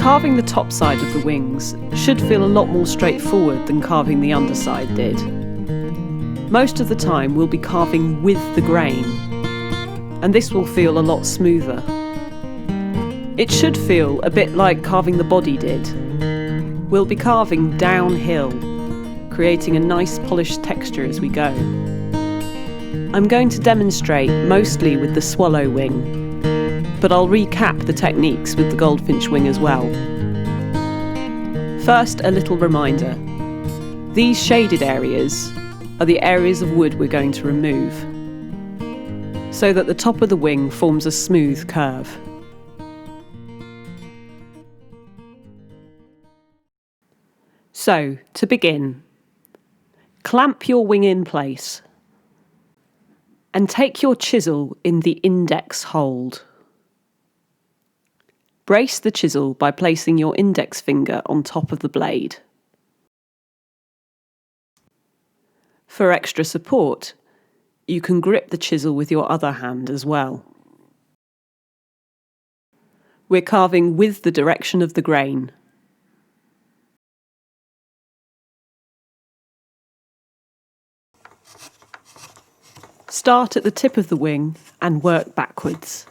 Carving the top side of the wings should feel a lot more straightforward than carving the underside did. Most of the time we'll be carving with the grain, and this will feel a lot smoother. It should feel a bit like carving the body did. We'll be carving downhill, creating a nice polished texture as we go. I'm going to demonstrate mostly with the swallow wing, but I'll recap the techniques with the goldfinch wing as well. First, a little reminder. These shaded areas are the areas of wood we're going to remove, so that the top of the wing forms a smooth curve. So, to begin, clamp your wing in place and take your chisel in the index hold. Brace the chisel by placing your index finger on top of the blade. For extra support, you can grip the chisel with your other hand as well. We're carving with the direction of the grain. Start at the tip of the wing and work backwards.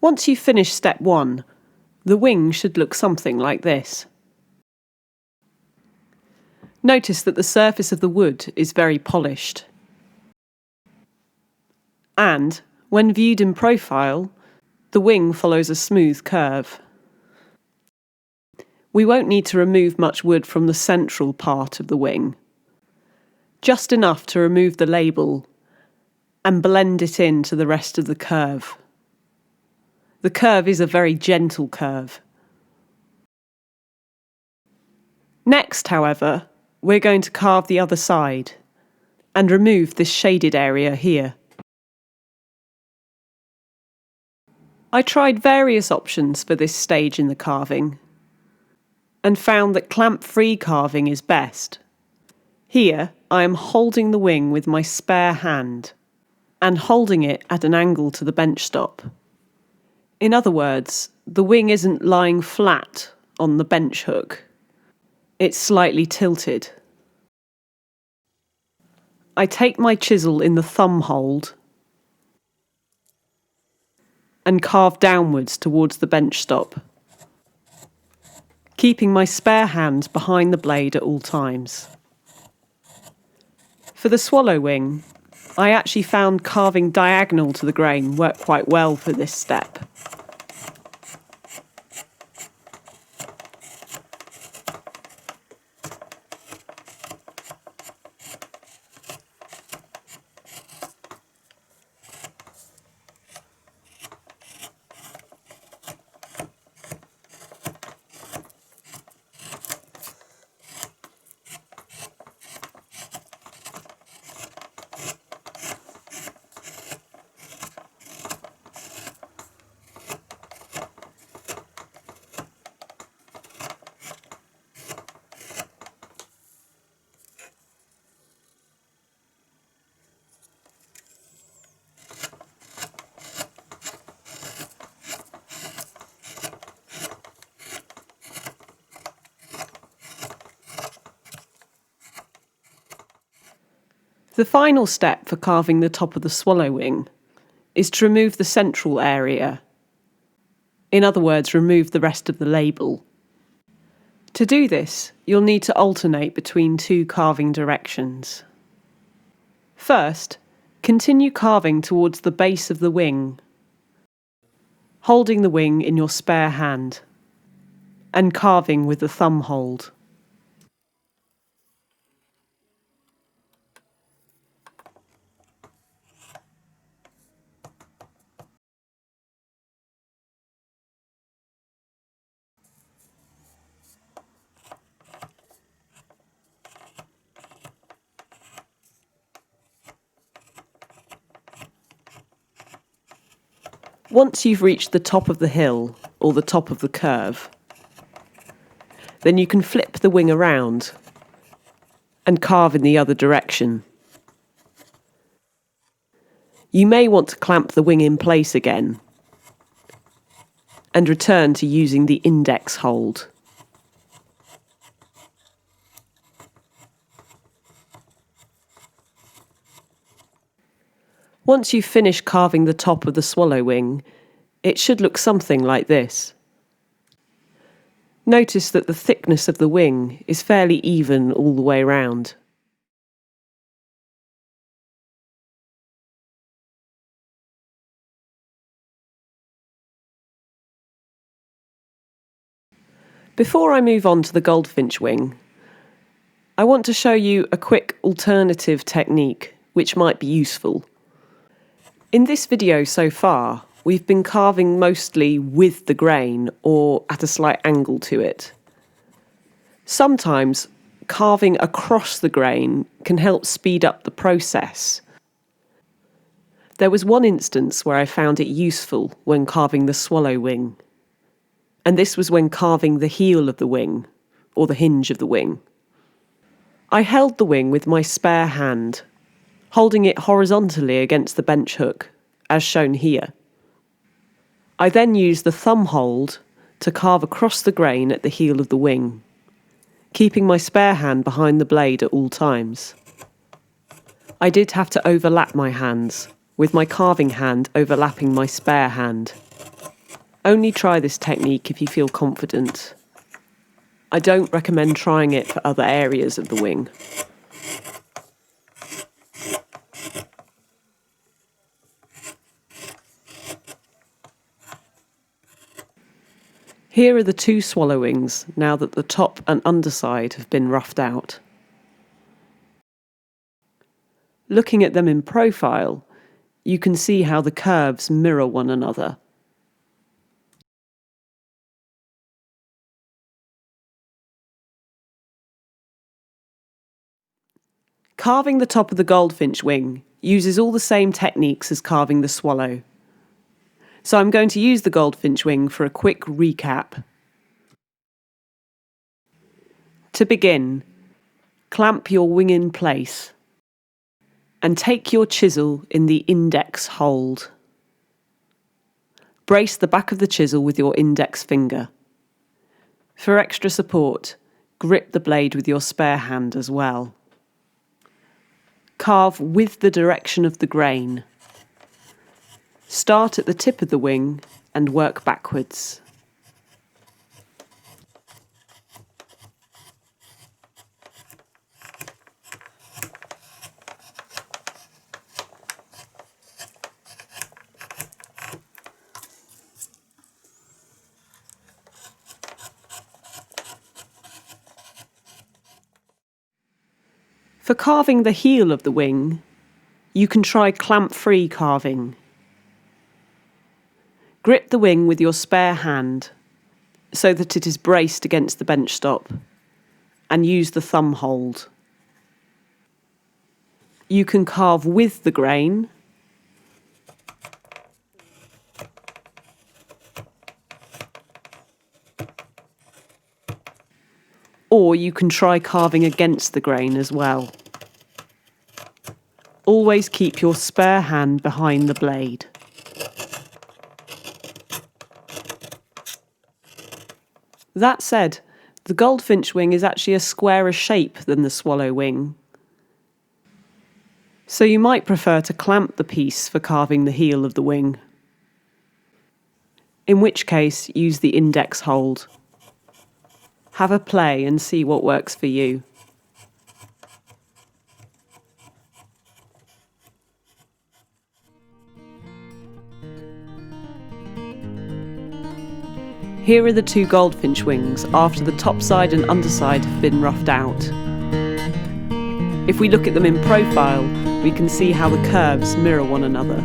Once you've finished step 1, the wing should look something like this. Notice that the surface of the wood is very polished. And, when viewed in profile, the wing follows a smooth curve. We won't need to remove much wood from the central part of the wing. Just enough to remove the label and blend it into the rest of the curve. The curve is a very gentle curve. Next, however, we're going to carve the other side and remove this shaded area here. I tried various options for this stage in the carving and found that clamp-free carving is best. Here, I am holding the wing with my spare hand and holding it at an angle to the bench stop. In other words, the wing isn't lying flat on the bench hook. It's slightly tilted. I take my chisel in the thumb hold and carve downwards towards the bench stop, keeping my spare hand behind the blade at all times. For the swallow wing, I actually found carving diagonal to the grain worked quite well for this step. The final step for carving the top of the swallow wing is to remove the central area. In other words, remove the rest of the label. To do this, you'll need to alternate between two carving directions. First, continue carving towards the base of the wing, holding the wing in your spare hand, and carving with the thumb hold. Once you've reached the top of the hill, or the top of the curve, then you can flip the wing around and carve in the other direction. You may want to clamp the wing in place again and return to using the index hold. Once you've finished carving the top of the swallow wing, it should look something like this. Notice that the thickness of the wing is fairly even all the way round. Before I move on to the goldfinch wing, I want to show you a quick alternative technique which might be useful. In this video so far, we've been carving mostly with the grain or at a slight angle to it. Sometimes carving across the grain can help speed up the process. There was one instance where I found it useful when carving the swallow wing, and this was when carving the heel of the wing, or the hinge of the wing. I held the wing with my spare hand, holding it horizontally against the bench hook, as shown here. I then used the thumb hold to carve across the grain at the heel of the wing, keeping my spare hand behind the blade at all times. I did have to overlap my hands, with my carving hand overlapping my spare hand. Only try this technique if you feel confident. I don't recommend trying it for other areas of the wing. Here are the two swallow wings now that the top and underside have been roughed out. Looking at them in profile, you can see how the curves mirror one another. Carving the top of the goldfinch wing uses all the same techniques as carving the swallow. So I'm going to use the goldfinch wing for a quick recap. To begin, clamp your wing in place and take your chisel in the index hold. Brace the back of the chisel with your index finger. For extra support, grip the blade with your spare hand as well. Carve with the direction of the grain. Start at the tip of the wing and work backwards. For carving the heel of the wing, you can try clamp-free carving. Grip the wing with your spare hand so that it is braced against the bench stop, and use the thumb hold. You can carve with the grain, or you can try carving against the grain as well. Always keep your spare hand behind the blade. That said, the goldfinch wing is actually a squarer shape than the swallow wing. So you might prefer to clamp the piece for carving the heel of the wing, in which case use the index hold. Have a play and see what works for you. Here are the two goldfinch wings after the top side and underside have been roughed out. If we look at them in profile, we can see how the curves mirror one another.